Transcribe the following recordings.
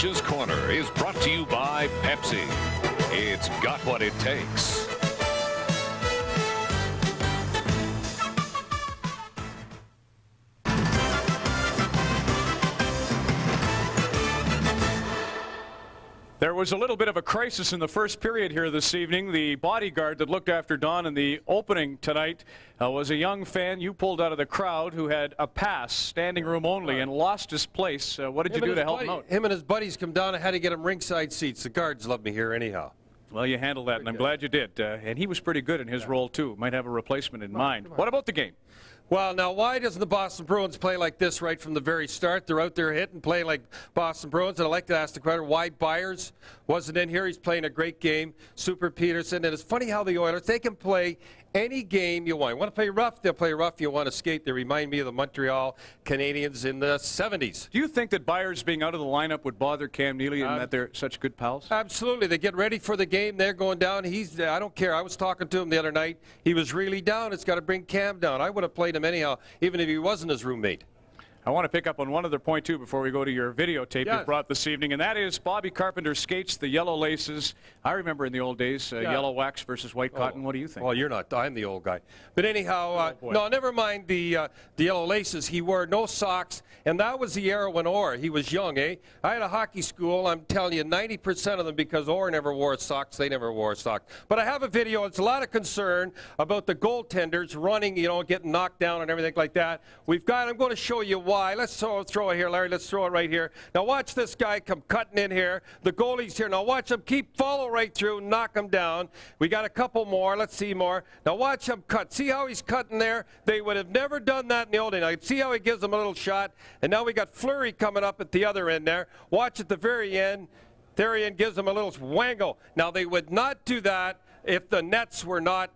Coach's Corner is brought to you by Pepsi. It's got what it takes. There was a little bit of a crisis in the first period here this evening. The bodyguard that looked after Don in the opening tonight was a young fan you pulled out of the crowd who had a pass, standing room only, and lost his place. What did you do to help him out? Him and his buddies come down. I had to get him ringside seats. The guards love me here anyhow. Well, you handled that, and I'm glad you did. And he was pretty good in his role, too. Might have a replacement in mind. What about the game? Well, now, why doesn't the Boston Bruins play like this right from the very start? They're out there hitting, playing like Boston Bruins. And I'd like to ask the question, why Byers wasn't in here? He's playing a great game. Super Peterson. And it's funny how the Oilers, they can play any game you want. You want to play rough, they'll play rough. You want to skate, they remind me of the Montreal Canadiens in the 70s. Do you think that Byers being out of the lineup would bother Cam Neely and that they're such good pals? Absolutely. They get ready for the game. They're going down. I don't care. I was talking to him the other night. He was really down. It's got to bring Cam down. I would have played him anyhow, even if he wasn't his roommate. I want to pick up on one other point, too, before we go to your videotape you brought this evening, and that is Bobby Carpenter skates the yellow laces. I remember in the old days, yellow wax versus white cotton. What do you think? Well, you're not. I'm the old guy. But anyhow, no, never mind the yellow laces. He wore no socks, and that was the era when Orr, he was young, eh? I had a hockey school. I'm telling you, 90% of them, because Orr never wore socks, they never wore socks. But I have a video. It's a lot of concern about the goaltenders running, you know, getting knocked down and everything like that. I'm going to show you why. Let's throw it here, Larry. Let's throw it right here. Now watch this guy come cutting in here. The goalie's here. Now watch him follow right through, knock him down. We got a couple more. Let's see more. Now watch him cut. See how he's cutting there? They would have never done that in the old days. Now see how he gives him a little shot? And now we got Fleury coming up at the other end there. Watch at the very end. Therian gives him a little wangle. Now they would not do that if the nets were not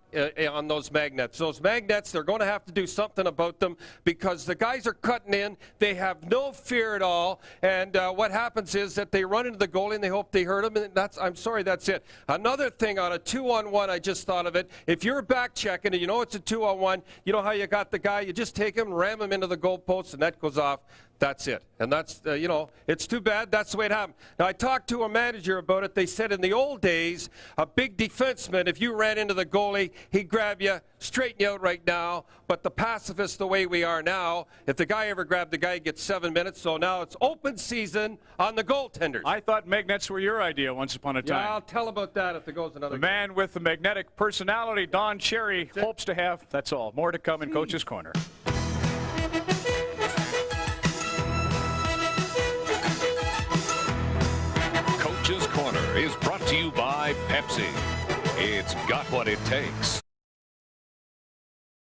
on those magnets. Those magnets, they're going to have to do something about them because the guys are cutting in. They have no fear at all. And what happens is that they run into the goalie and they hope they hurt him. And I'm sorry, that's it. Another thing on a 2-on-1, I just thought of it. If you're back checking and you know it's a 2-on-1, you know how you got the guy, you just take him, ram him into the goalpost, and that goes off. That's it. And that's, you know, it's too bad. That's the way it happened. Now, I talked to a manager about it. They said in the old days, a big defenseman, if you ran into the goalie, he'd grab you, straighten you out right now. But the pacifists, the way we are now, if the guy ever grabbed the guy, he gets 7 minutes. So now it's open season on the goaltenders. I thought magnets were your idea once upon a time. Yeah, I'll tell about that if it goes another The man with the magnetic personality, Don Cherry, hopes to have. That's all. More to come in Coach's Corner. Coach's Corner is brought to you by Pepsi. It's got what it takes.